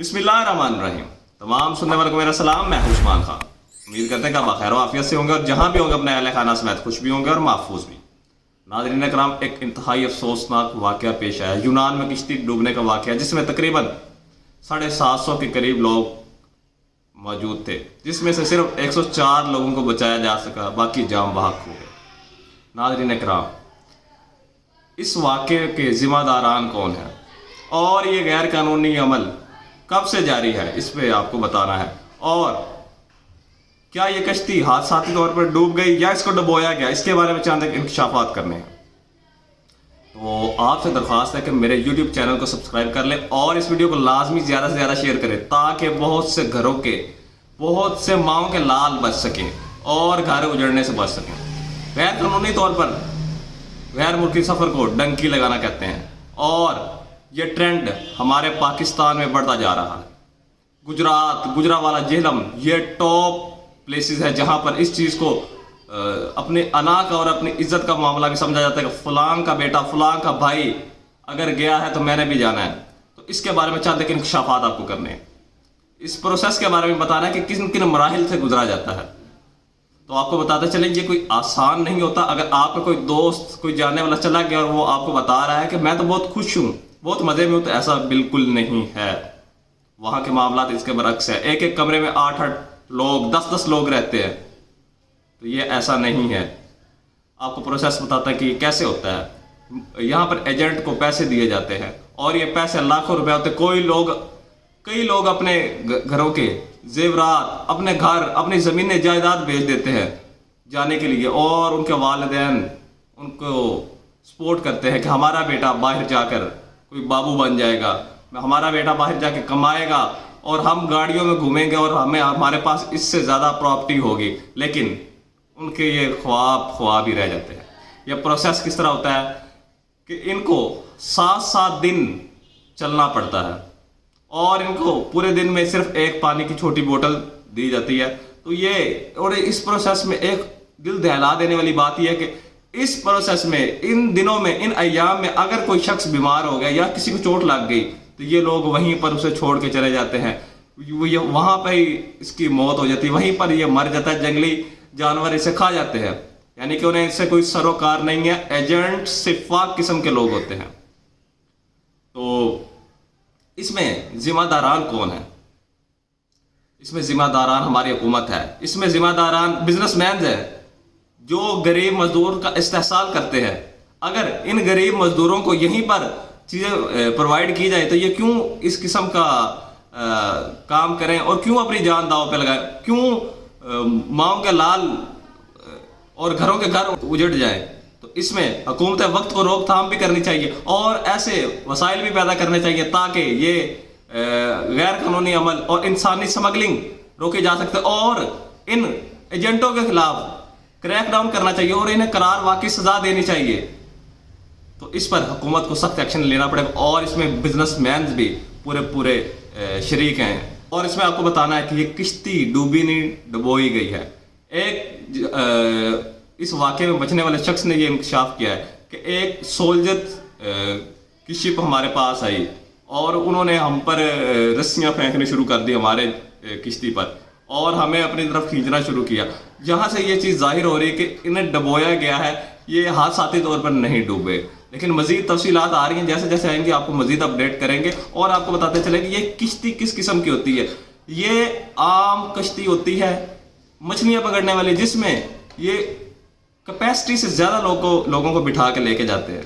बिस्मिल्लाहिर्रहमानिर्रहीम। तमाम सुनने वालों को मेरा सलाम। मैं उस्मान खान। उम्मीद करते हैं कि आप खैर आफियत से होंगे और जहां भी होंगे अपने अहले खाना समेत खुश भी होंगे और महफूज भी। नाज़रीन कराम, एक इंतहाई अफसोसनाक वाक़या पेश आया यूनान में किश्ती डूबने का वाक़या, जिसमें तकरीबन 750 के करीब लोग मौजूद थे, जिसमें से सिर्फ 104 लोगों को बचाया जा सका, बाकी जाम बहक हो गए। नाज़रीन कराम, इस वाक़े के ज़िम्मेदारान कौन है और ये गैर कानूनी अमल कब से जारी है, इस पे आपको बताना है। और क्या ये कश्ती हादसाती तौर पर डूब गई या इसको डुबोया गया, इसके बारे में चंद इंकशाफात करने हैं। तो आपसे दरख्वास्त है कि मेरे YouTube चैनल को सब्सक्राइब कर लें और इस वीडियो को लाजमी ज़्यादा से ज़्यादा शेयर करें, ताकि बहुत से घरों के, बहुत से माओं के लाल बच सकें और घर उजड़ने से बच सकें। गैर कानूनी तौर पर गैर मुल्की सफ़र को डंकी लगाना कहते हैं और ये ट्रेंड हमारे पाकिस्तान में बढ़ता जा रहा है। गुजरात, गुजरावाला, झेलम, ये टॉप प्लेसेस है जहां पर इस चीज़ को अपने अना का और अपनी इज्जत का मामला भी समझा जाता है कि फलां का बेटा, फलां का भाई अगर गया है तो मैंने भी जाना है। तो इसके बारे में चंद इंकशाफात आपको करने हैं, इस प्रोसेस के बारे में बताना है कि किन किन मराहिल से गुजरा जाता है। तो आपको बताते चलें, ये कोई आसान नहीं होता। अगर आपका कोई दोस्त, कोई जानने वाला चला गया और वो आपको बता रहा है कि मैं तो बहुत खुश हूँ, बहुत मज़े में हूँ, तो ऐसा बिल्कुल नहीं है। वहाँ के मामला इसके बरक्स है। एक एक कमरे में 8-8 लोग, 10-10 लोग रहते हैं। तो ये ऐसा नहीं है। आपको प्रोसेस बताता है कि कैसे होता है। यहाँ पर एजेंट को पैसे दिए जाते हैं और ये पैसे लाखों रुपए होते हैं। कई लोग अपने घरों के जेवरात, अपने घर, अपनी ज़मीनें, जायदाद बेच देते हैं जाने के लिए, और उनके वालिदैन उनको सपोर्ट करते हैं कि हमारा बेटा बाहर जाकर कोई बाबू बन जाएगा, हमारा बेटा बाहर जाके कमाएगा और हम गाड़ियों में घूमेंगे और हमारे पास इससे ज़्यादा प्रॉपर्टी होगी। लेकिन उनके ये ख्वाब ही रह जाते हैं। यह प्रोसेस किस तरह होता है कि इनको 7-7 दिन चलना पड़ता है और इनको पूरे दिन में सिर्फ एक पानी की छोटी बोतल दी जाती है। तो ये, और इस प्रोसेस में एक दिल दहला देने वाली बात यह है कि इस प्रोसेस में, इन दिनों में, इन अय्याम में अगर कोई शख्स बीमार हो गया या किसी को चोट लग गई तो ये लोग वहीं पर उसे छोड़ के चले जाते हैं। वहाँ पर ही इसकी मौत हो जाती है, वहीं पर ये मर जाता है। जंगली जानवर इसे खा जाते हैं, यानी कि उन्हें इससे कोई सरोकार नहीं है। एजेंट सिफाक किस्म के लोग होते हैं। तो इसमें जिम्मेदारान कौन है? इसमें जिम्मेदारान हमारी हुकूमत है। इसमें जिम्मेदारान बिजनेसमैन है जो गरीब मजदूर का इस्तेहसाल करते हैं। अगर इन गरीब मजदूरों को यहीं पर चीज़ें प्रोवाइड की जाए तो ये क्यों इस किस्म का काम करें और क्यों अपनी जान दांव पे लगाएं? क्यों माओं के लाल और घरों के घर उजड़ जाएं? तो इसमें हुकूमत वक्त को रोकथाम भी करनी चाहिए और ऐसे वसाइल भी पैदा करने चाहिए ताकि ये गैर कानूनी अमल और इंसानी स्मगलिंग रोके जा सकते, और इन एजेंटों के खिलाफ क्रैक डाउन करना चाहिए और इन्हें करार वाकई सजा देनी चाहिए। तो इस पर हुकूमत को सख्त एक्शन लेना पड़ेगा और इसमें बिजनेसमैन भी पूरे शरीक हैं। और इसमें आपको बताना है कि ये किश्ती डूबी नहीं, डुबोई गई है। इस वाक़े में बचने वाले शख्स ने ये इंकशाफ किया है कि एक सोल्जर की शिप हमारे पास आई और उन्होंने हम पर रस्सियाँ फेंकनी शुरू कर दी हमारे किश्ती पर और हमें अपनी तरफ खींचना शुरू किया। जहाँ से ये चीज़ जाहिर हो रही है कि इन्हें डुबोया गया है, ये हादसाती तौर पर नहीं डूबे। लेकिन मज़ीद तफसीलात आ रही हैं, जैसे जैसे आएंगी आपको मज़ीद अपडेट करेंगे और आपको बताते चलेंगे ये किश्ती किस किस्म की होती है। ये आम कश्ती होती है मछलियाँ पकड़ने वाली, जिसमें ये कैपेसिटी से ज़्यादा लोगों को बिठा के लेके जाते हैं।